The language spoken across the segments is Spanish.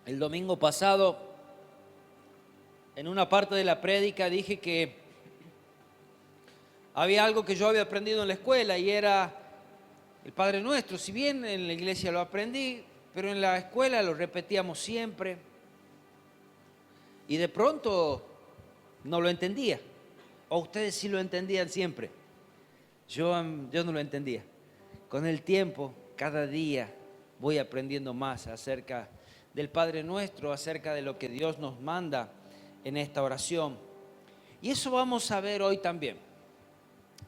El domingo pasado, en una parte de la prédica, dije que había algo que yo había aprendido en la escuela y era el Padre Nuestro. Si bien en la iglesia lo aprendí, pero en la escuela lo repetíamos siempre y de pronto no lo entendía. O ustedes sí lo entendían siempre. Yo no lo entendía. Con el tiempo, cada día voy aprendiendo más acerca del Padre Nuestro, acerca de lo que Dios nos manda en esta oración. Y eso vamos a ver hoy también.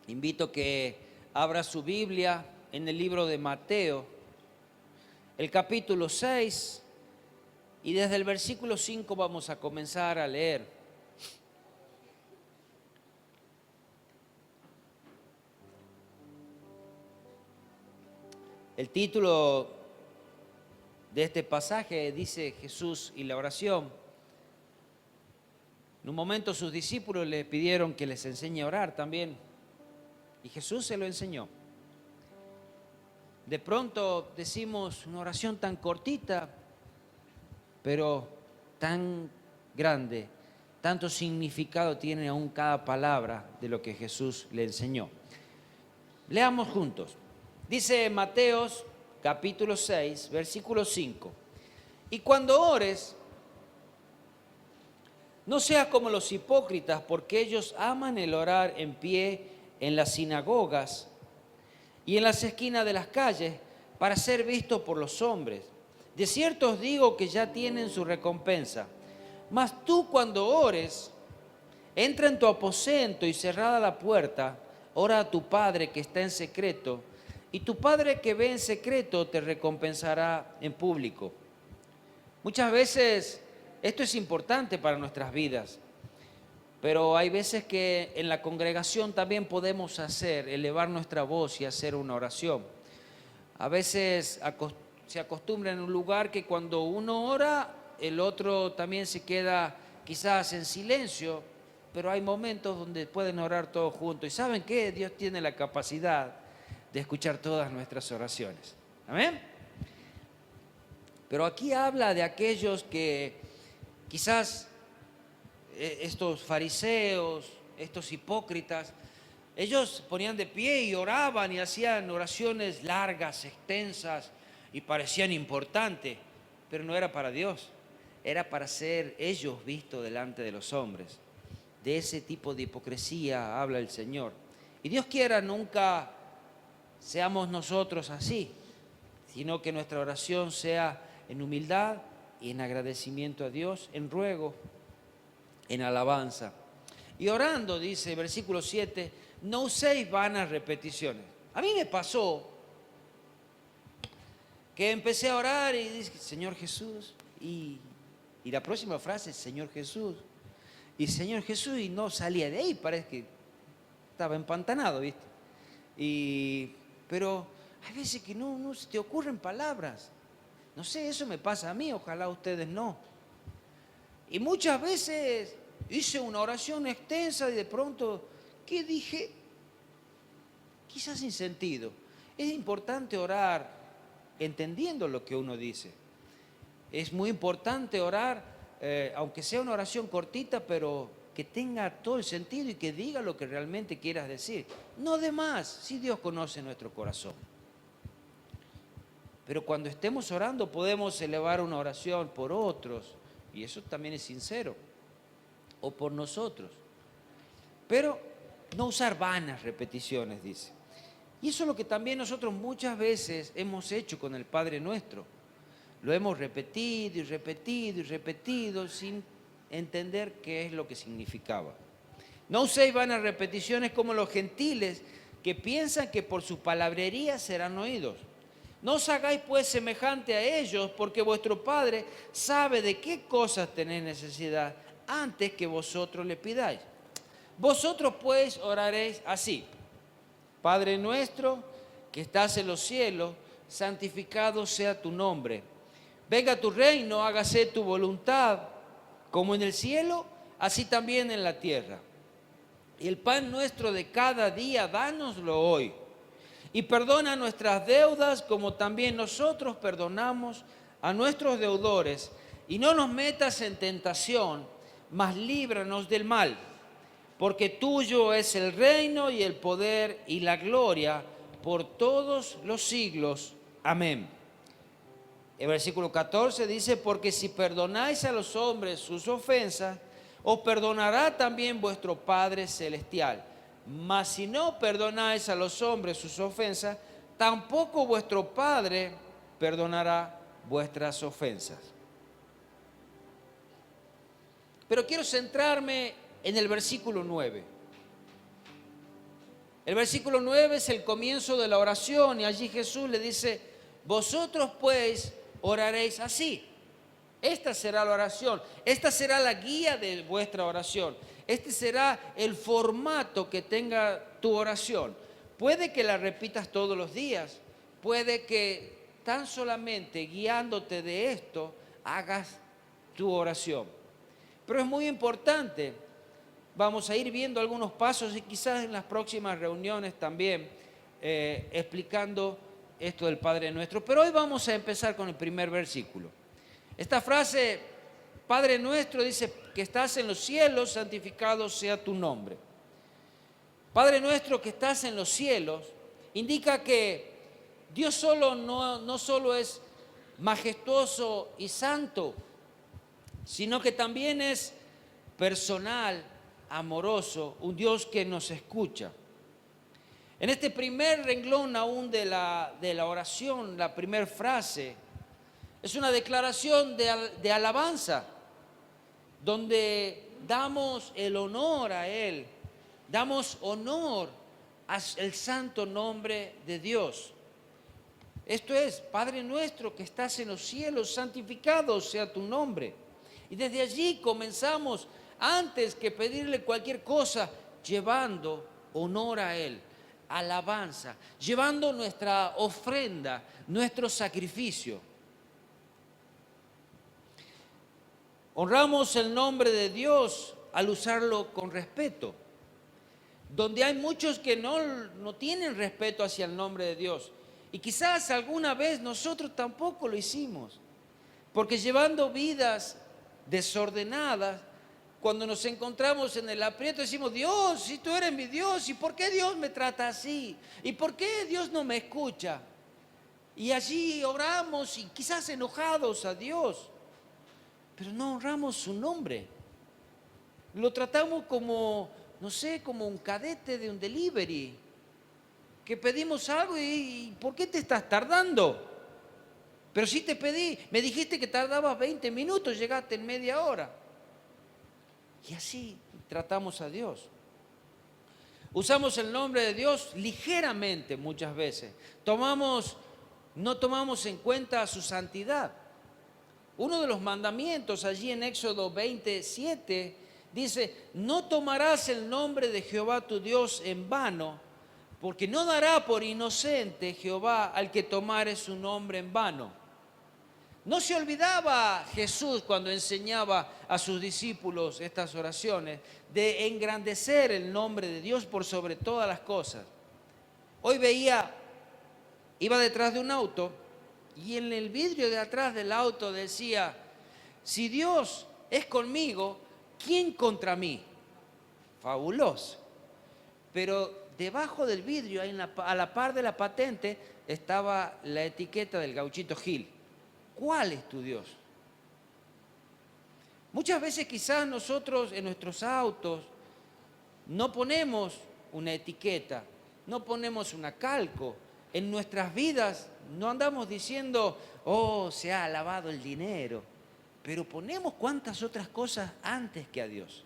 Invito que abra su Biblia en el libro de Mateo, el capítulo 6, y desde el versículo 5 vamos a comenzar a leer. El título de este pasaje dice Jesús y la oración. En un momento sus discípulos le pidieron que les enseñe a orar también, y Jesús se lo enseñó. De pronto decimos una oración tan cortita, pero tan grande, tanto significado tiene aún cada palabra de lo que Jesús le enseñó. Leamos juntos. Dice Mateos capítulo 6, versículo 5. Y cuando ores, no seas como los hipócritas, porque ellos aman el orar en pie en las sinagogas y en las esquinas de las calles para ser vistos por los hombres. De cierto os digo que ya tienen su recompensa. Mas tú cuando ores, entra en tu aposento y cerrada la puerta, ora a tu Padre que está en secreto, y tu Padre que ve en secreto te recompensará en público. Muchas veces esto es importante para nuestras vidas, pero hay veces que en la congregación también podemos elevar nuestra voz y hacer una oración. A veces se acostumbra en un lugar que cuando uno ora, el otro también se queda quizás en silencio, pero hay momentos donde pueden orar todos juntos. ¿Y saben qué? Dios tiene la capacidad de escuchar todas nuestras oraciones. ¿Amén? Pero aquí habla de aquellos que quizás estos fariseos, estos hipócritas, ellos ponían de pie y oraban y hacían oraciones largas, extensas y parecían importantes, pero no era para Dios, era para ser ellos vistos delante de los hombres. De ese tipo de hipocresía habla el Señor. Y Dios quiera nunca seamos nosotros así, sino que nuestra oración sea en humildad y en agradecimiento a Dios, en ruego, en alabanza. Y orando, dice versículo 7, no uséis vanas repeticiones. A mí me pasó que empecé a orar y dije, Señor Jesús, y la próxima frase, Señor Jesús, y no salía de ahí, parece que estaba empantanado, ¿viste? Pero hay veces que no se te ocurren palabras. No sé, eso me pasa a mí, ojalá a ustedes no. Y muchas veces hice una oración extensa y de pronto, ¿qué dije? Quizás sin sentido. Es importante orar entendiendo lo que uno dice. Es muy importante orar, aunque sea una oración cortita, pero que tenga todo el sentido y que diga lo que realmente quieras decir. No de más, si Dios conoce nuestro corazón. Pero cuando estemos orando podemos elevar una oración por otros, y eso también es sincero, o por nosotros. Pero no usar vanas repeticiones, dice. Y eso es lo que también nosotros muchas veces hemos hecho con el Padre Nuestro. Lo hemos repetido y repetido y repetido sin entender qué es lo que significaba. No uséis vanas repeticiones como los gentiles que piensan que por su palabrería serán oídos. No os hagáis pues semejante a ellos, porque vuestro Padre sabe de qué cosas tenéis necesidad antes que vosotros le pidáis. Vosotros pues oraréis así: Padre nuestro que estás en los cielos, santificado sea tu nombre. Venga tu reino, hágase tu voluntad, como en el cielo, así también en la tierra. Y el pan nuestro de cada día, dánoslo hoy. Y perdona nuestras deudas, como también nosotros perdonamos a nuestros deudores. y no nos metas en tentación, mas líbranos del mal, porque tuyo es el reino y el poder y la gloria por todos los siglos. Amén. El versículo 14 dice, porque si perdonáis a los hombres sus ofensas, os perdonará también vuestro Padre Celestial. Mas si no perdonáis a los hombres sus ofensas, tampoco vuestro Padre perdonará vuestras ofensas. Pero quiero centrarme en el versículo 9. El versículo 9 es el comienzo de la oración y allí Jesús le dice, vosotros pues oraréis así. Esta será la oración, esta será la guía de vuestra oración, este será el formato que tenga tu oración. Puede que la repitas todos los días, puede que tan solamente guiándote de esto hagas tu oración. Pero es muy importante, vamos a ir viendo algunos pasos y quizás en las próximas reuniones también explicando esto del Padre Nuestro. Pero hoy vamos a empezar con el primer versículo. Esta frase, Padre Nuestro, dice que estás en los cielos, santificado sea tu nombre. Padre Nuestro que estás en los cielos, indica que Dios no solo es majestuoso y santo, sino que también es personal, amoroso, un Dios que nos escucha. En este primer renglón aún de la oración, la primera frase, es una declaración de alabanza, donde damos el honor a Él, damos honor al santo nombre de Dios. Esto es, Padre Nuestro que estás en los cielos, santificado sea tu nombre. Y desde allí comenzamos, antes que pedirle cualquier cosa, llevando honor a Él, alabanza, llevando nuestra ofrenda, nuestro sacrificio. Honramos el nombre de Dios al usarlo con respeto. Donde hay muchos que no tienen respeto hacia el nombre de Dios. Y quizás alguna vez nosotros tampoco lo hicimos. Porque llevando vidas desordenadas, cuando nos encontramos en el aprieto decimos, Dios, si tú eres mi Dios, ¿y por qué Dios me trata así? ¿Y por qué Dios no me escucha? Y allí oramos y quizás enojados a Dios, pero no honramos su nombre. Lo tratamos como, no sé, como un cadete de un delivery, que pedimos algo y ¿por qué te estás tardando? Pero sí te pedí, me dijiste que tardabas 20 minutos, llegaste en media hora. Y así tratamos a Dios. Usamos el nombre de Dios ligeramente muchas veces. No tomamos en cuenta su santidad. Uno de los mandamientos allí en Éxodo 27 dice, no tomarás el nombre de Jehová tu Dios en vano, porque no dará por inocente Jehová al que tomare su nombre en vano. No se olvidaba Jesús cuando enseñaba a sus discípulos estas oraciones de engrandecer el nombre de Dios por sobre todas las cosas. Hoy iba detrás de un auto y en el vidrio de atrás del auto decía, si Dios es conmigo, ¿quién contra mí? Fabuloso. Pero debajo del vidrio, a la par de la patente, estaba la etiqueta del Gauchito Gil. ¿Cuál es tu Dios? Muchas veces quizás nosotros en nuestros autos no ponemos una etiqueta, no ponemos una calco. En nuestras vidas no andamos diciendo, oh, se ha alabado el dinero, pero ponemos cuantas otras cosas antes que a Dios.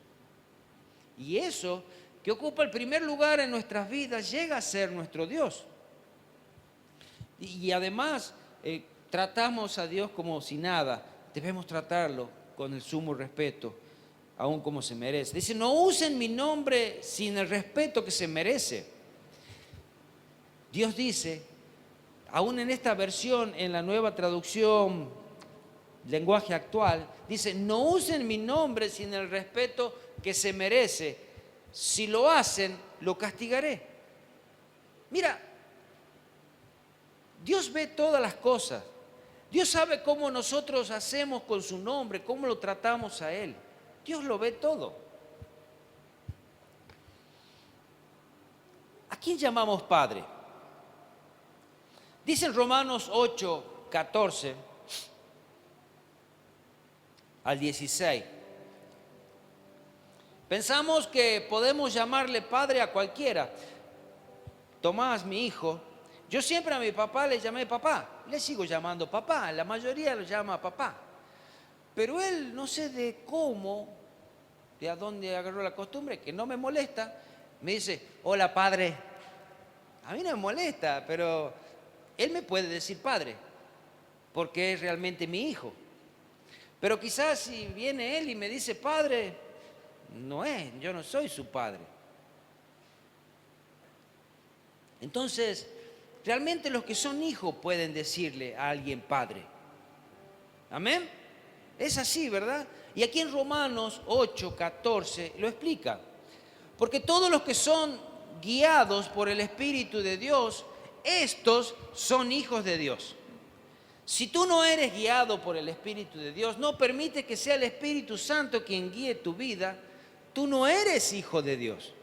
Y eso que ocupa el primer lugar en nuestras vidas llega a ser nuestro Dios. Y además tratamos a Dios como si nada, debemos tratarlo con el sumo respeto, aún como se merece. Dice, no usen mi nombre sin el respeto que se merece. Dios dice, aún en esta versión, en la nueva traducción, lenguaje actual, dice, no usen mi nombre sin el respeto que se merece. Si lo hacen, lo castigaré. Mira, Dios ve todas las cosas. Dios sabe cómo nosotros hacemos con su nombre, cómo lo tratamos a Él. Dios lo ve todo. ¿A quién llamamos Padre? Dice en Romanos 8, 14 al 16. Pensamos que podemos llamarle Padre a cualquiera. Tomás, mi hijo, yo siempre a mi papá le llamé papá. Le sigo llamando papá, la mayoría lo llama papá. Pero él, no sé de cómo, de a dónde agarró la costumbre, que no me molesta, me dice, hola padre. A mí no me molesta, pero él me puede decir padre, porque es realmente mi hijo. Pero quizás si viene él y me dice padre, yo no soy su padre. Entonces, realmente los que son hijos pueden decirle a alguien padre. Amén. Es así, ¿verdad? Y aquí en Romanos 8, 14 lo explica. Porque todos los que son guiados por el Espíritu de Dios, estos son hijos de Dios. Si tú no eres guiado por el Espíritu de Dios, no permite que sea el Espíritu Santo quien guíe tu vida, tú no eres hijo de Dios.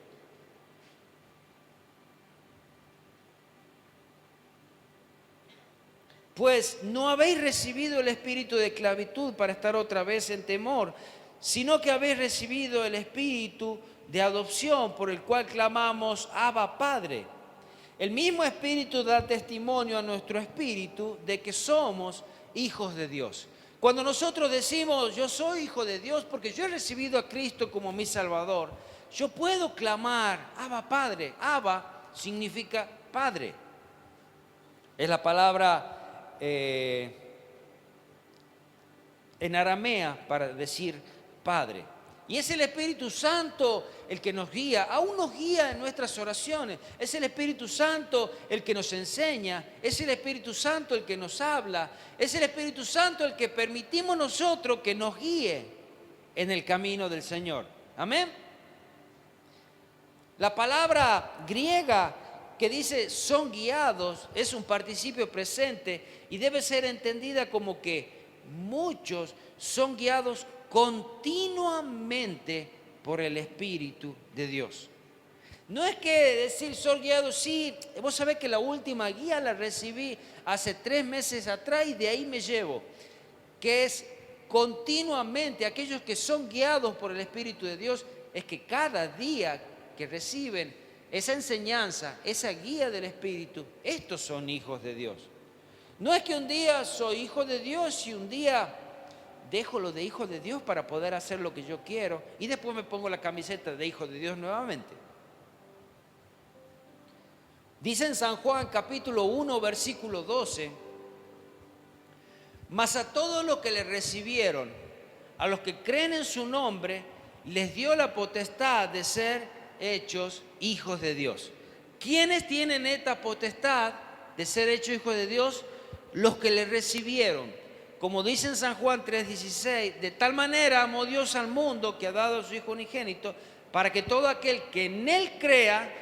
Pues no habéis recibido el espíritu de esclavitud para estar otra vez en temor, sino que habéis recibido el espíritu de adopción por el cual clamamos, Abba, Padre. El mismo espíritu da testimonio a nuestro espíritu de que somos hijos de Dios. Cuando nosotros decimos, yo soy hijo de Dios porque yo he recibido a Cristo como mi Salvador, yo puedo clamar, Abba, Padre. Abba significa Padre. Es la palabra en aramea para decir Padre. Y es el Espíritu Santo el que nos guía, aún nos guía en nuestras oraciones. Es el Espíritu Santo el que nos enseña, es el Espíritu Santo el que nos habla, es el Espíritu Santo el que permitimos nosotros que nos guíe en el camino del Señor. Amén. La palabra griega que dice son guiados es un participio presente y debe ser entendida como que muchos son guiados continuamente por el Espíritu de Dios. No es que decir son guiados, sí, vos sabés que la última guía la recibí hace 3 meses atrás y de ahí me llevo, que es continuamente aquellos que son guiados por el Espíritu de Dios, es que cada día que reciben esa enseñanza, esa guía del Espíritu, estos son hijos de Dios. No es que un día soy hijo de Dios y un día dejo lo de hijo de Dios para poder hacer lo que yo quiero y después me pongo la camiseta de hijo de Dios nuevamente. Dice en San Juan capítulo 1 versículo 12, mas a todos los que le recibieron, a los que creen en su nombre, les dio la potestad de ser hechos hijos de Dios. ¿Quiénes tienen esta potestad de ser hechos hijos de Dios? Los que le recibieron. Como dice en San Juan 3:16, de tal manera amó Dios al mundo que ha dado a su Hijo unigénito, para que todo aquel que en Él crea,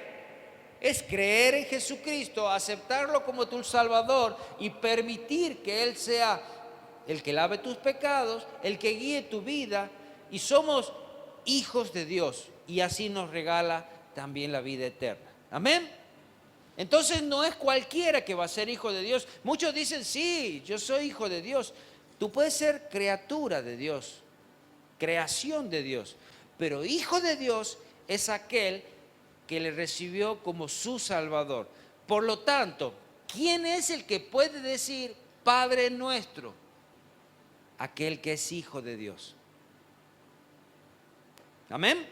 es creer en Jesucristo, aceptarlo como tu Salvador y permitir que Él sea el que lave tus pecados, el que guíe tu vida, y somos hijos de Dios, y así nos regala también la vida eterna. Amén. Entonces no es cualquiera que va a ser hijo de Dios. Muchos dicen, sí, yo soy hijo de Dios. Tú puedes ser criatura de Dios, creación de Dios, pero hijo de Dios es aquel que le recibió como su Salvador. Por lo tanto, ¿quién es el que puede decir Padre nuestro? Aquel que es hijo de Dios. Amén.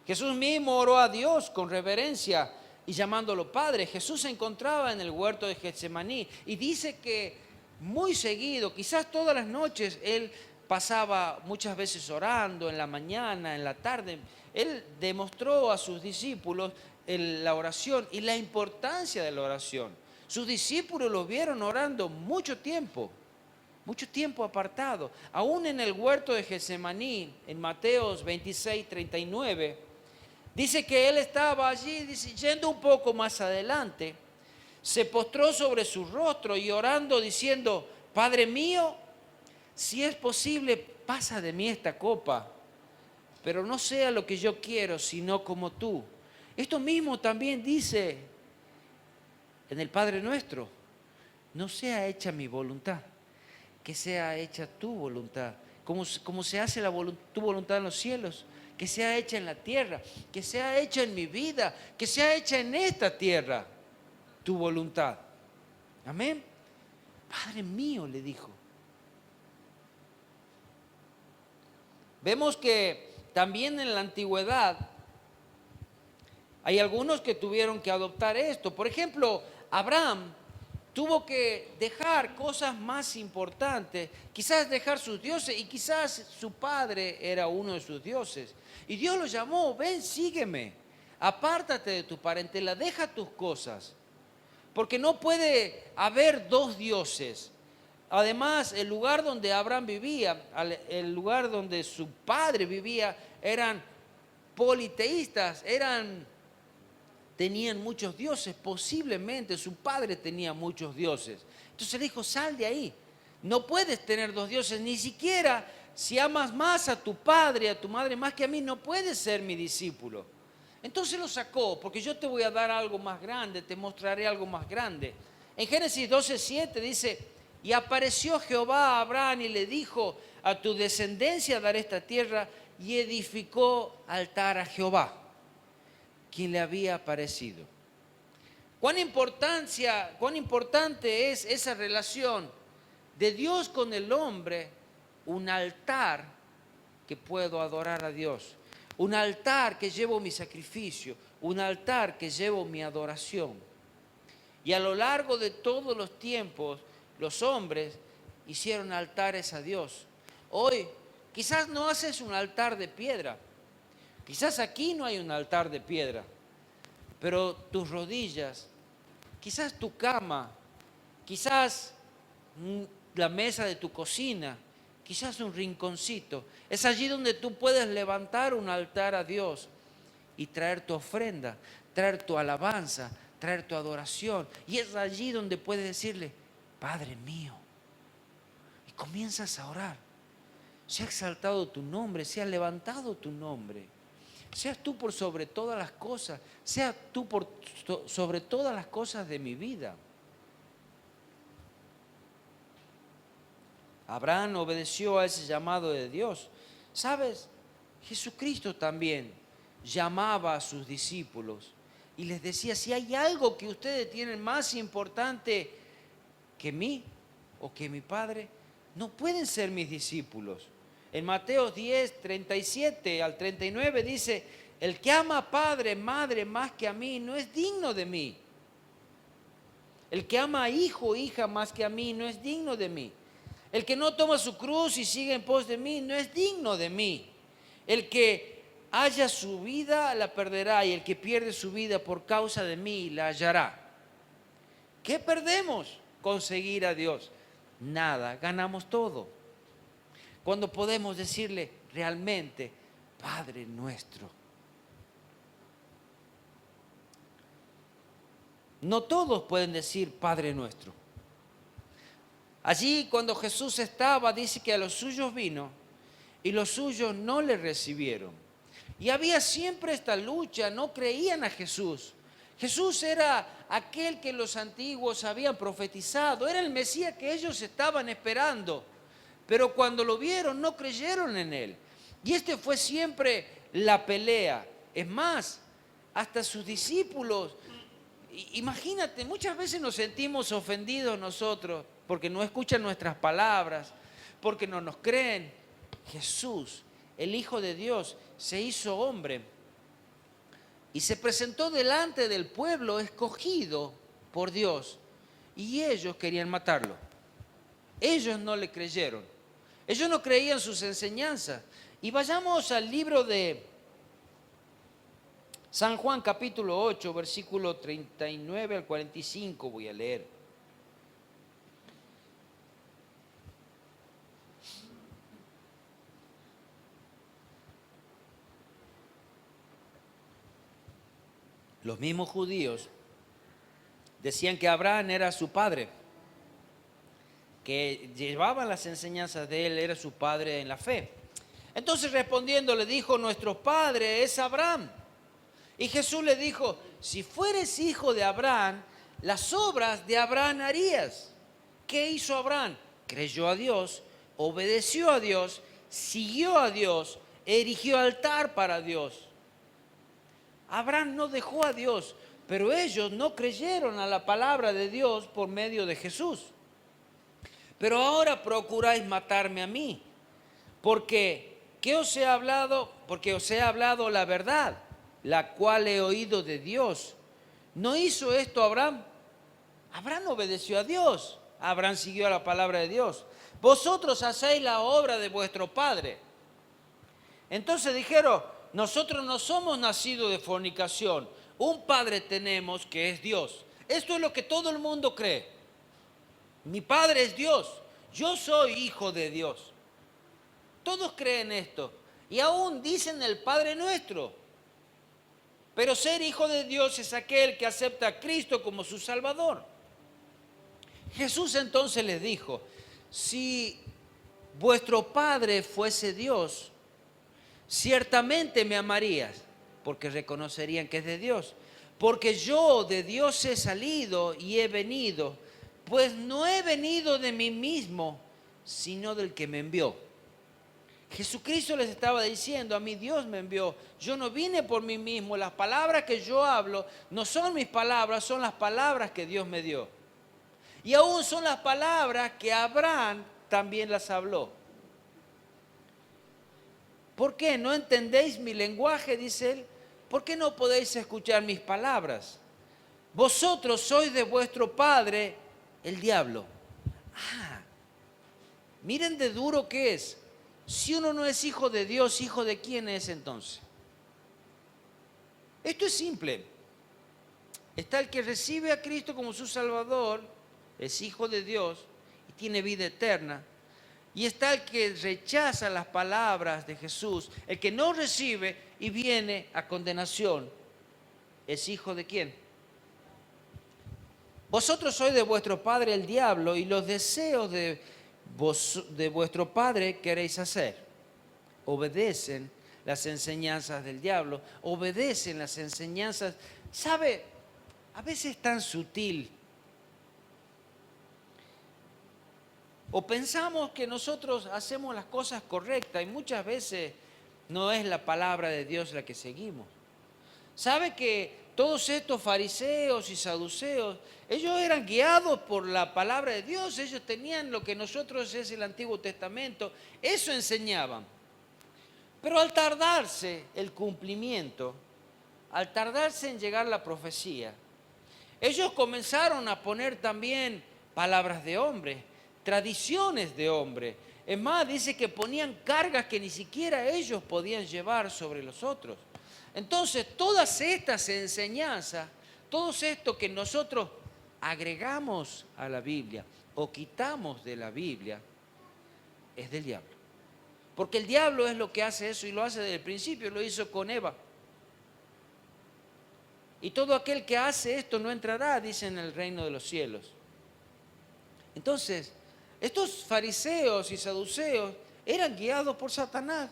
Jesús mismo oró a Dios con reverencia y llamándolo Padre. Jesús se encontraba en el huerto de Getsemaní y dice que muy seguido, quizás todas las noches, Él pasaba muchas veces orando, en la mañana, en la tarde. Él demostró a sus discípulos la oración y la importancia de la oración. Sus discípulos lo vieron orando mucho tiempo apartado. Aún en el huerto de Getsemaní, en Mateos 26, 39, dice que Él estaba allí, dice, yendo un poco más adelante, se postró sobre su rostro y orando diciendo, Padre mío, si es posible, pasa de mí esta copa, pero no sea lo que yo quiero, sino como tú. Esto mismo también dice en el Padre Nuestro, no sea hecha mi voluntad, que sea hecha tu voluntad, como se hace tu voluntad en los cielos, que sea hecha en la tierra, que sea hecha en mi vida, que sea hecha en esta tierra, tu voluntad. Amén. Padre mío, le dijo. Vemos que también en la antigüedad hay algunos que tuvieron que adoptar esto. Por ejemplo, Abraham tuvo que dejar cosas más importantes, quizás dejar sus dioses, y quizás su padre era uno de sus dioses. Y Dios lo llamó, ven, sígueme, apártate de tu parentela, deja tus cosas, porque no puede haber dos dioses. Además, el lugar donde Abraham vivía, el lugar donde su padre vivía, eran politeístas, tenían muchos dioses, posiblemente su padre tenía muchos dioses. Entonces le dijo, sal de ahí, no puedes tener dos dioses, ni siquiera si amas más a tu padre, a tu madre más que a mí, no puedes ser mi discípulo. Entonces lo sacó, porque yo te voy a dar algo más grande, te mostraré algo más grande. En Génesis 12:7 dice, y apareció Jehová a Abraham y le dijo, a tu descendencia daré esta tierra, y edificó altar a Jehová, quien le había aparecido. Cuán importante es esa relación de Dios con el hombre, un altar que puedo adorar a Dios, un altar que llevo mi sacrificio, un altar que llevo mi adoración. Y a lo largo de todos los tiempos, los hombres hicieron altares a Dios. Hoy quizás no haces un altar de piedra, quizás aquí no hay un altar de piedra, pero tus rodillas, quizás tu cama, quizás la mesa de tu cocina, quizás un rinconcito, es allí donde tú puedes levantar un altar a Dios y traer tu ofrenda, traer tu alabanza, traer tu adoración. Y es allí donde puedes decirle, Padre mío, y comienzas a orar. Se ha exaltado tu nombre, se ha levantado tu nombre. Seas tú por sobre todas las cosas, seas tú por sobre todas las cosas de mi vida. Abraham obedeció a ese llamado de Dios. ¿Sabes? Jesucristo también llamaba a sus discípulos y les decía, si hay algo que ustedes tienen más importante que mí o que mi Padre, no pueden ser mis discípulos. En Mateo 10, 37 al 39 dice, el que ama a padre, madre más que a mí, no es digno de mí. El que ama a hijo o hija más que a mí, no es digno de mí. El que no toma su cruz y sigue en pos de mí, no es digno de mí. El que halla su vida, la perderá, y el que pierde su vida por causa de mí, la hallará. ¿Qué perdemos con seguir a Dios? Nada, ganamos todo. Cuando podemos decirle realmente, Padre nuestro. No todos pueden decir Padre nuestro. Allí cuando Jesús estaba, dice que a los suyos vino y los suyos no le recibieron. Y había siempre esta lucha, no creían a Jesús. Jesús era aquel que los antiguos habían profetizado, era el Mesías que ellos estaban esperando. Pero cuando lo vieron no creyeron en él. Y este fue siempre la pelea. Es más, hasta sus discípulos, imagínate, muchas veces nos sentimos ofendidos nosotros porque no escuchan nuestras palabras, porque no nos creen. Jesús, el Hijo de Dios, se hizo hombre y se presentó delante del pueblo escogido por Dios. Y ellos querían matarlo. Ellos no le creyeron. Ellos no creían sus enseñanzas. Y vayamos al libro de San Juan capítulo 8, versículo 39 al 45 voy a leer. Los mismos judíos Decían que Abraham era su padre, que llevaba las enseñanzas de él, era su padre en la fe. Entonces respondiendo le dijo, nuestro padre es Abraham. Y Jesús le dijo, si fueres hijo de Abraham, las obras de Abraham harías. ¿Qué hizo Abraham? Creyó a Dios, obedeció a Dios, siguió a Dios, erigió altar para Dios. Abraham no dejó a Dios, pero ellos no creyeron a la palabra de Dios por medio de Jesús. Pero ahora procuráis matarme a mí, porque ¿qué os he hablado? Porque os he hablado la verdad, la cual he oído de Dios. ¿No hizo esto Abraham? Abraham obedeció a Dios. Abraham siguió a la palabra de Dios. Vosotros hacéis la obra de vuestro padre. Entonces dijeron, nosotros no somos nacidos de fornicación. Un padre tenemos que es Dios. Esto es lo que todo el mundo cree. Mi padre es Dios. Yo soy hijo de Dios. Todos creen esto. Y aún dicen el Padre Nuestro. Pero ser hijo de Dios es aquel que acepta a Cristo como su Salvador. Jesús entonces les dijo, si vuestro Padre fuese Dios, ciertamente me amarías, porque reconocerían que es de Dios. Porque yo de Dios he salido y he venido, pues no he venido de mí mismo, sino del que me envió. Jesucristo les estaba diciendo, a mí Dios me envió, yo no vine por mí mismo, las palabras que yo hablo no son mis palabras, son las palabras que Dios me dio. Y aún son las palabras que Abraham también las habló. ¿Por qué? ¿No entendéis mi lenguaje? Dice él. ¿Por qué no podéis escuchar mis palabras? Vosotros sois de vuestro padre el diablo. Miren de duro que es. Si uno no es hijo de Dios, ¿hijo de quién es entonces? Esto es simple. Está el que recibe a Cristo como su Salvador, es hijo de Dios y tiene vida eterna. Y está el que rechaza las palabras de Jesús, el que no recibe y viene a condenación. ¿Es hijo de quién? Vosotros sois de vuestro padre el diablo y los deseos de vuestro padre queréis hacer. Obedecen las enseñanzas del diablo, obedecen las enseñanzas. ¿Sabe? A veces es tan sutil. O pensamos que nosotros hacemos las cosas correctas y muchas veces no es la palabra de Dios la que seguimos. ¿Sabe que todos estos fariseos y saduceos, ellos eran guiados por la palabra de Dios? Ellos tenían lo que nosotros es el Antiguo Testamento, eso enseñaban. Pero al tardarse el cumplimiento, al tardarse en llegar la profecía, ellos comenzaron a poner también palabras de hombre, tradiciones de hombre. Es más, dice que ponían cargas que ni siquiera ellos podían llevar sobre los otros. Entonces, todas estas enseñanzas, todo esto que nosotros agregamos a la Biblia o quitamos de la Biblia, es del diablo. Porque el diablo es lo que hace eso y lo hace desde el principio, lo hizo con Eva. Y todo aquel que hace esto no entrará, dice, en el reino de los cielos. Entonces, estos fariseos y saduceos eran guiados por Satanás.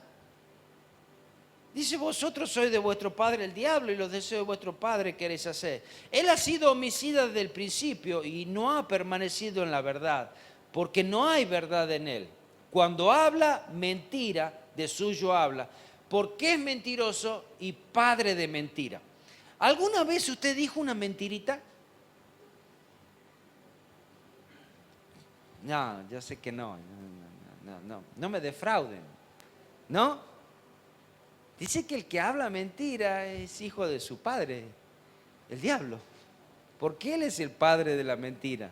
Dice, vosotros sois de vuestro padre el diablo y los deseos de vuestro padre queréis hacer. Él ha sido homicida desde el principio y no ha permanecido en la verdad, porque no hay verdad en él. Cuando habla mentira, de suyo habla, porque es mentiroso y padre de mentira. ¿Alguna vez usted dijo una mentirita? No, yo sé que no. No me defrauden. ¿No? Dice que el que habla mentira es hijo de su padre, el diablo. Porque él es el padre de la mentira.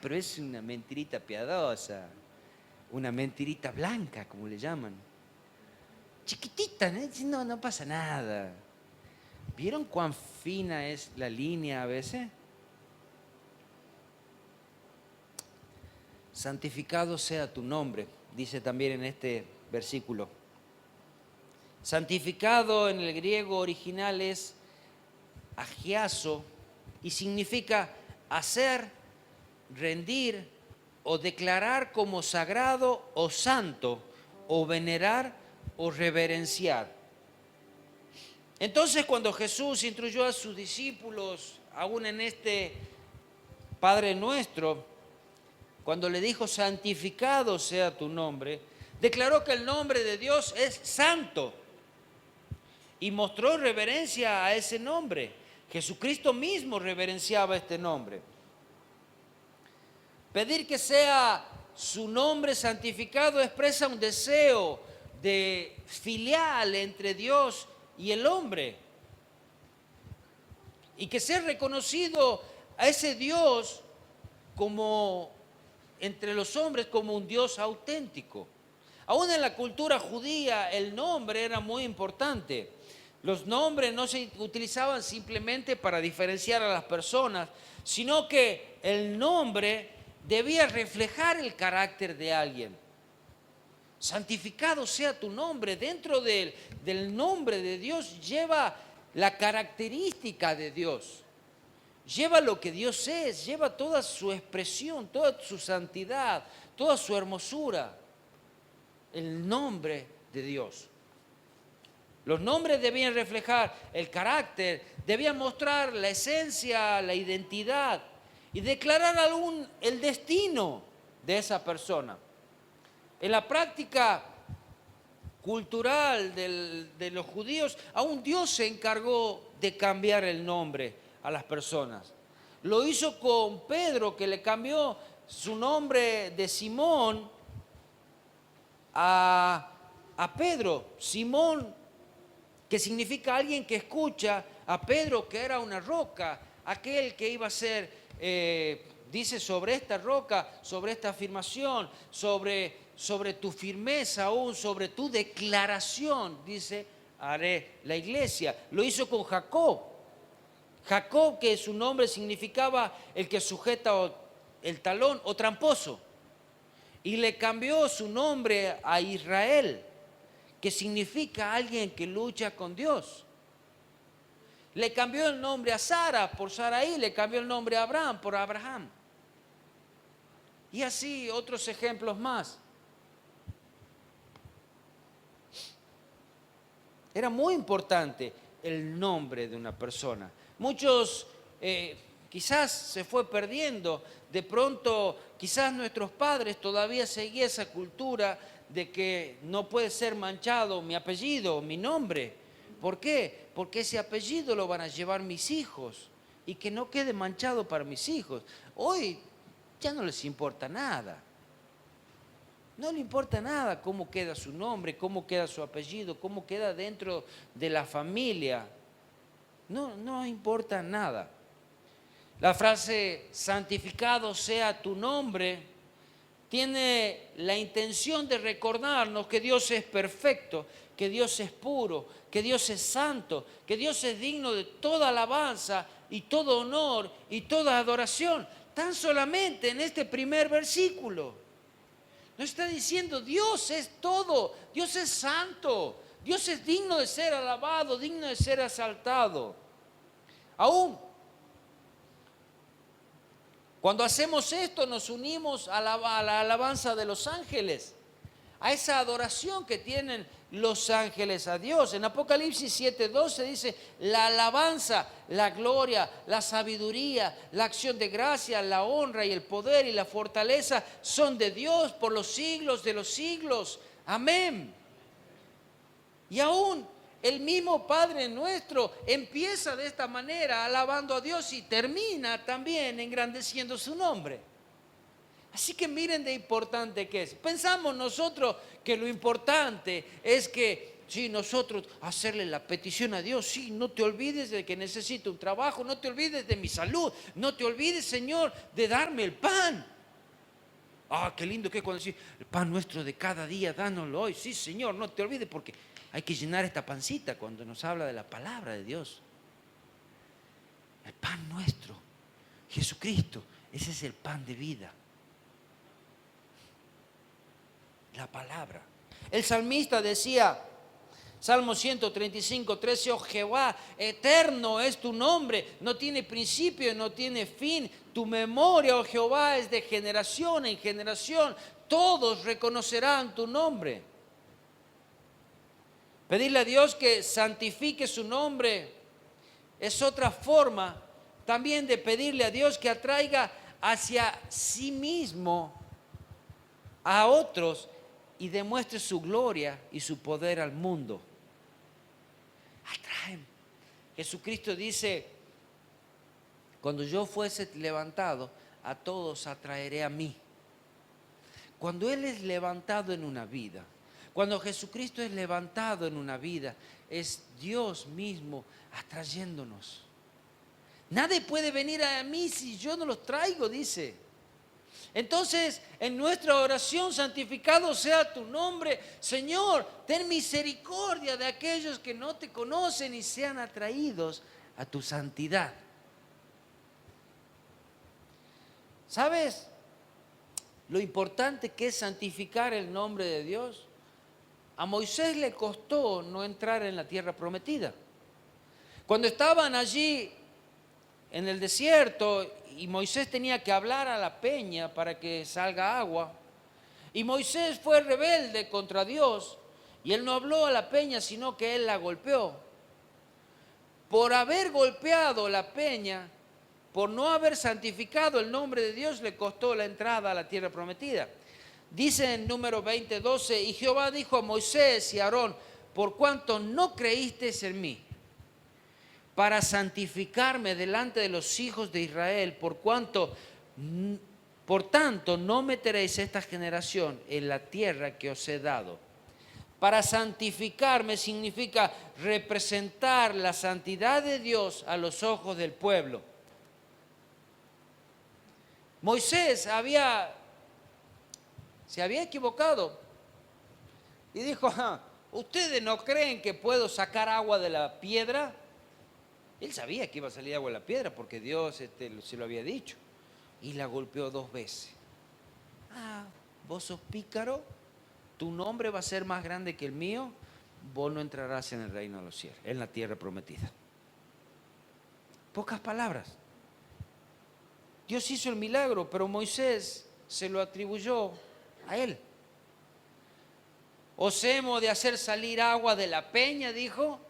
Pero es una mentirita piadosa, una mentirita blanca, como le llaman. Chiquitita, ¿no? No pasa nada. ¿Vieron cuán fina es la línea a veces? Santificado sea tu nombre, dice también en este versículo. Santificado en el griego original es agiazo, y significa hacer, rendir o declarar como sagrado o santo, o venerar o reverenciar. Entonces, cuando Jesús instruyó a sus discípulos, aún en este Padre Nuestro, cuando le dijo santificado sea tu nombre, declaró que el nombre de Dios es santo y mostró reverencia a ese nombre. Jesucristo mismo reverenciaba este nombre. Pedir que sea su nombre santificado expresa un deseo de filial entre Dios y el hombre. Y que sea reconocido a ese Dios como entre los hombres como un Dios auténtico. Aún en la cultura judía el nombre era muy importante. Los nombres no se utilizaban simplemente para diferenciar a las personas, sino que el nombre debía reflejar el carácter de alguien. Santificado sea tu nombre. Dentro del nombre de Dios lleva la característica de Dios. Lleva lo que Dios es, lleva toda su expresión, toda su santidad, toda su hermosura. El nombre de Dios. Los nombres debían reflejar el carácter, debían mostrar la esencia, la identidad y declarar aún el destino de esa persona. En la práctica cultural de los judíos, aún Dios se encargó de cambiar el nombre a las personas. Lo hizo con Pedro, que le cambió su nombre de Simón a Pedro. Simón, que significa alguien que escucha, a Pedro, que era una roca, aquel que iba a ser, dice, sobre esta roca, sobre esta afirmación, sobre tu firmeza aún, sobre tu declaración, dice, haré la iglesia. Lo hizo con Jacob. Jacob, que su nombre significaba el que sujeta el talón o tramposo. Y le cambió su nombre a Israel, que significa alguien que lucha con Dios. Le cambió el nombre a Sara por Saraí, le cambió el nombre a Abraham por Abraham. Y así otros ejemplos más. Era muy importante el nombre de una persona. Muchos quizás se fue perdiendo. De pronto, quizás nuestros padres todavía seguían esa cultura de que no puede ser manchado mi apellido, mi nombre. ¿Por qué? Porque ese apellido lo van a llevar mis hijos y que no quede manchado para mis hijos. Hoy ya no les importa nada. No le importa nada cómo queda su nombre, cómo queda su apellido, cómo queda dentro de la familia. No importa nada. La frase santificado sea tu nombre tiene la intención de recordarnos que Dios es perfecto, que Dios es puro, que Dios es santo, que Dios es digno de toda alabanza y todo honor y toda adoración. Tan solamente en este primer versículo. Nos está diciendo, Dios es todo, Dios es santo, Dios es digno de ser alabado, digno de ser exaltado. Aún cuando hacemos esto nos unimos a la alabanza de los ángeles, a esa adoración que tienen los ángeles a Dios. En Apocalipsis 7:12 dice, la alabanza, la gloria, la sabiduría, la acción de gracia, la honra y el poder y la fortaleza son de Dios por los siglos de los siglos. Amén. Y aún el mismo Padre nuestro empieza de esta manera alabando a Dios y termina también engrandeciendo su nombre. Así que miren de importante que es. Pensamos nosotros que lo importante es que, sí, nosotros hacerle la petición a Dios, sí, no te olvides de que necesito un trabajo, no te olvides de mi salud, no te olvides, Señor, de darme el pan. Ah, qué lindo que es cuando decís, el pan nuestro de cada día, dánoslo hoy. Sí, Señor, no te olvides porque hay que llenar esta pancita cuando nos habla de la palabra de Dios. El pan nuestro, Jesucristo, ese es el pan de vida. La palabra. El salmista decía, Salmo 135, 13, oh Jehová, eterno es tu nombre, no tiene principio, no tiene fin. Tu memoria, oh Jehová, es de generación en generación. Todos reconocerán tu nombre. Pedirle a Dios que santifique su nombre es otra forma también de pedirle a Dios que atraiga hacia sí mismo a otros y demuestre su gloria y su poder al mundo. Atraen. Jesucristo dice, cuando yo fuese levantado, a todos atraeré a mí. Cuando Él es levantado en una vida, cuando Jesucristo es levantado en una vida, es Dios mismo atrayéndonos. Nadie puede venir a mí si yo no los traigo, dice. Entonces, en nuestra oración, santificado sea tu nombre. Señor, ten misericordia de aquellos que no te conocen y sean atraídos a tu santidad. ¿Sabes lo importante que es santificar el nombre de Dios? A Moisés le costó no entrar en la tierra prometida. Cuando estaban allí en el desierto y Moisés tenía que hablar a la peña para que salga agua, y Moisés fue rebelde contra Dios y él no habló a la peña sino que él la golpeó. Por haber golpeado la peña, por no haber santificado el nombre de Dios, le costó la entrada a la tierra prometida. Dice en Número 20:12, y Jehová dijo a Moisés y a Aarón, por cuanto no creísteis en mí, para santificarme delante de los hijos de Israel, por tanto no meteréis esta generación en la tierra que os he dado. Para santificarme significa representar la santidad de Dios a los ojos del pueblo. Moisés se había equivocado y dijo, ¿ustedes no creen que puedo sacar agua de la piedra? Él sabía que iba a salir agua de la piedra porque Dios se lo había dicho. Y la golpeó 2 veces. Vos sos pícaro, tu nombre va a ser más grande que el mío, vos no entrarás en el reino de los cielos, en la tierra prometida. Pocas palabras. Dios hizo el milagro, pero Moisés se lo atribuyó a él. Os hemos de hacer salir agua de la peña, dijo.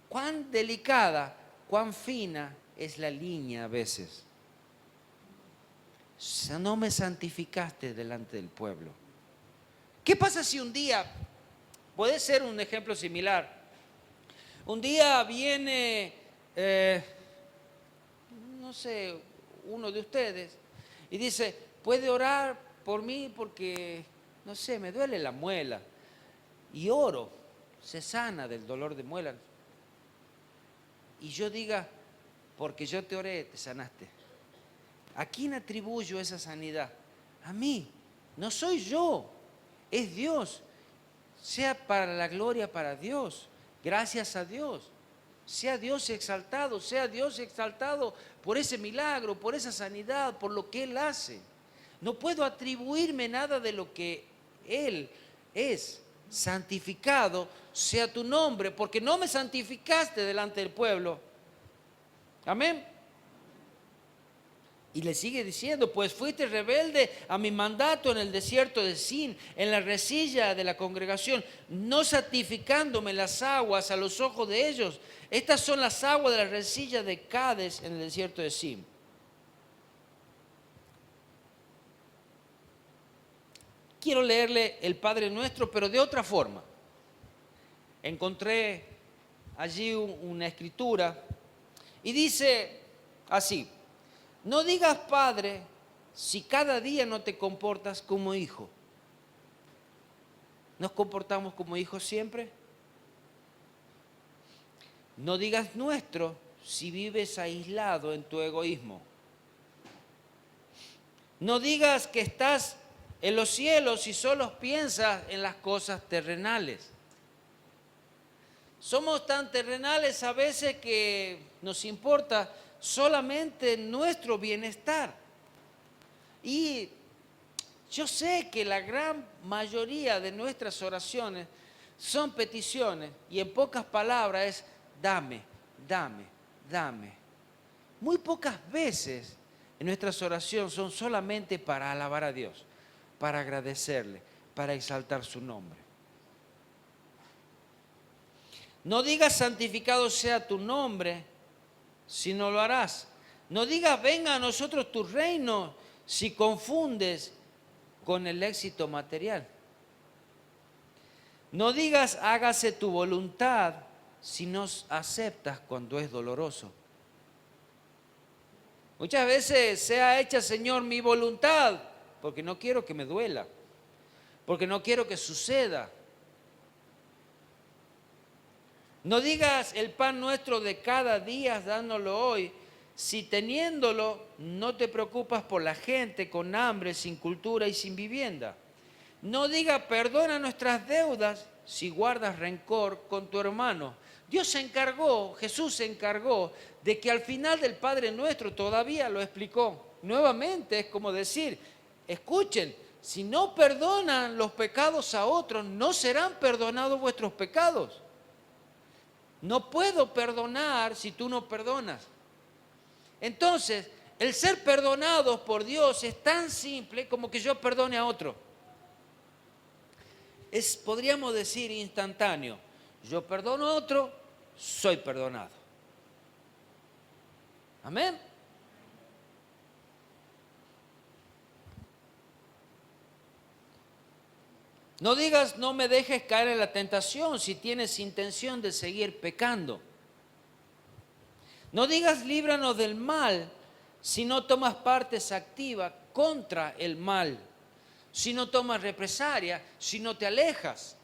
Cuán delicada, cuán fina es la línea a veces. No me santificaste delante del pueblo. ¿Qué pasa si un día, puede ser un ejemplo similar, un día viene, no sé, uno de ustedes y dice, ¿puede orar por mí porque, no sé, me duele la muela? Y oro, se sana del dolor de muela. Y yo diga, porque yo te oré, te sanaste. ¿A quién atribuyo esa sanidad? A mí. No soy yo, es Dios. Sea para la gloria para Dios. Gracias a Dios. Sea Dios exaltado por ese milagro, por esa sanidad, por lo que Él hace. No puedo atribuirme nada de lo que Él es. Santificado sea tu nombre, porque no me santificaste delante del pueblo. Amén. Y le sigue diciendo, pues fuiste rebelde a mi mandato en el desierto de Sin, en la resilla de la congregación, no santificándome las aguas a los ojos de ellos. Estas son las aguas de la resilla de Cades en el desierto de Sin. Quiero leerle el Padre Nuestro, pero de otra forma. Encontré allí una escritura y dice así: no digas padre si cada día no te comportas como hijo. ¿Nos comportamos como hijos siempre? No digas nuestro si vives aislado en tu egoísmo. No digas que estás en los cielos si solo piensas en las cosas terrenales. Somos tan terrenales a veces que nos importa solamente nuestro bienestar. Y Yo sé que la gran mayoría de nuestras oraciones son peticiones y en pocas palabras es dame, dame, dame. Muy pocas veces en nuestras oraciones son solamente para alabar a Dios, para agradecerle, para exaltar su nombre. No digas santificado sea tu nombre si no lo harás. No digas venga a nosotros tu reino si confundes con el éxito material. No digas hágase tu voluntad si no aceptas cuando es doloroso. Muchas veces sea hecha, Señor, mi voluntad, porque no quiero que me duela, porque no quiero que suceda. No digas el pan nuestro de cada día, dándolo hoy, si teniéndolo no te preocupas por la gente con hambre, sin cultura y sin vivienda. No diga perdona nuestras deudas si guardas rencor con tu hermano. Dios se encargó, Jesús se encargó de que al final del Padre Nuestro todavía lo explicó. Nuevamente es como decir, escuchen, si no perdonan los pecados a otros, no serán perdonados vuestros pecados. No puedo perdonar si tú no perdonas. Entonces, el ser perdonados por Dios es tan simple como que yo perdone a otro. Es, podríamos decir, instantáneo. Yo perdono a otro, soy perdonado. Amén. No digas, no me dejes caer en la tentación si tienes intención de seguir pecando. No digas, líbranos del mal si no tomas partes activas contra el mal, si no tomas represalia, si no te alejas.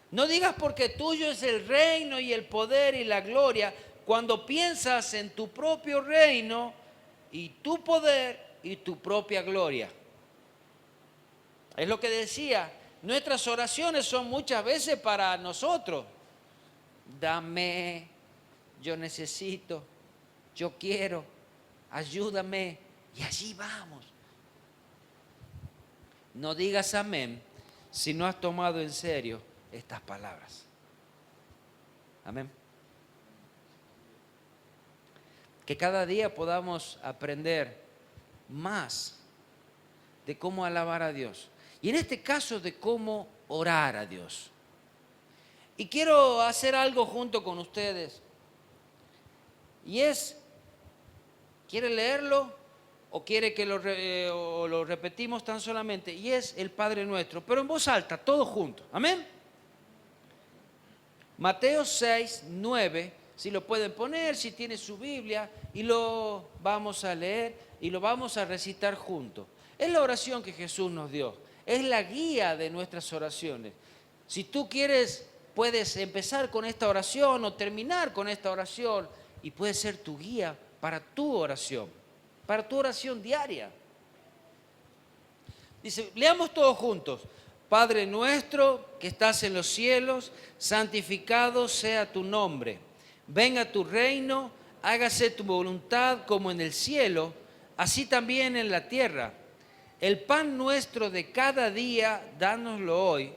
No digas porque tuyo es el reino y el poder y la gloria cuando piensas en tu propio reino y tu poder y tu propia gloria. Es lo que decía, nuestras oraciones son muchas veces para nosotros. Dame, yo necesito, yo quiero, ayúdame. Y allí vamos. No digas amén si no has tomado en serio estas palabras. Amén. Que cada día podamos aprender más de cómo alabar a Dios. Y en este caso de cómo orar a Dios. Y quiero hacer algo junto con ustedes. Y es, ¿quiere leerlo o quiere que lo repetimos tan solamente? Y es el Padre Nuestro, pero en voz alta, todos juntos. Amén. Mateo 6, 9, si lo pueden poner, si tiene su Biblia, y lo vamos a leer y lo vamos a recitar juntos. Es la oración que Jesús nos dio. Es la guía de nuestras oraciones. Si tú quieres, puedes empezar con esta oración o terminar con esta oración y puede ser tu guía para tu oración diaria. Dice, leamos todos juntos. Padre nuestro que estás en los cielos, santificado sea tu nombre. Venga tu reino, hágase tu voluntad como en el cielo, así también en la tierra. El pan nuestro de cada día, dánoslo hoy,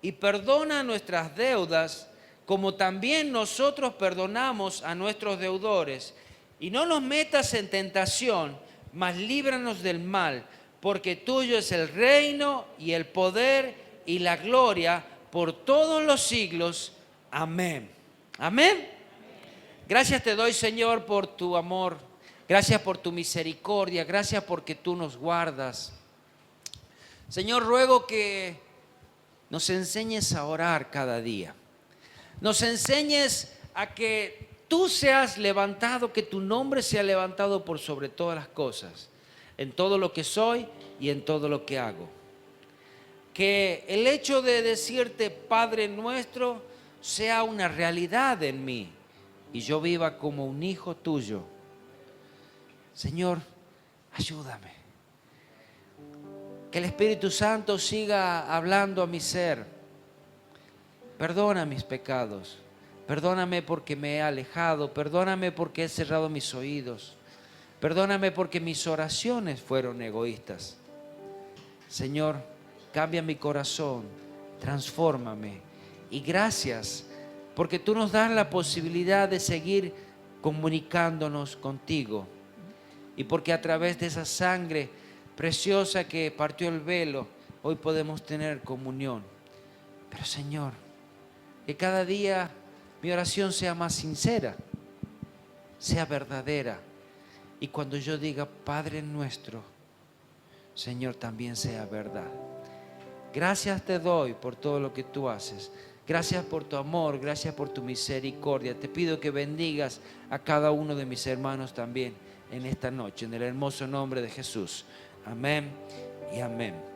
y perdona nuestras deudas, como también nosotros perdonamos a nuestros deudores. Y no nos metas en tentación, mas líbranos del mal, porque tuyo es el reino y el poder y la gloria por todos los siglos. Amén. Amén. Gracias te doy, Señor, por tu amor. Gracias por tu misericordia. Gracias porque tú nos guardas. Señor, ruego que nos enseñes a orar cada día. Nos enseñes a que tú seas levantado, que tu nombre sea levantado por sobre todas las cosas, en todo lo que soy y en todo lo que hago. Que el hecho de decirte Padre nuestro sea una realidad en mí y yo viva como un hijo tuyo. Señor, ayúdame. Que el Espíritu Santo siga hablando a mi ser. Perdona mis pecados. Perdóname porque me he alejado. Perdóname porque he cerrado mis oídos. Perdóname porque mis oraciones fueron egoístas. Señor, cambia mi corazón, transfórmame. Y gracias porque tú nos das la posibilidad de seguir comunicándonos contigo. Y porque a través de esa sangre preciosa que partió el velo, hoy podemos tener comunión. Pero Señor, que cada día mi oración sea más sincera, sea verdadera. Y cuando yo diga Padre nuestro, Señor, también sea verdad. Gracias te doy por todo lo que tú haces. Gracias por tu amor, gracias por tu misericordia. Te pido que bendigas a cada uno de mis hermanos también en esta noche, en el hermoso nombre de Jesús. Amén y amén.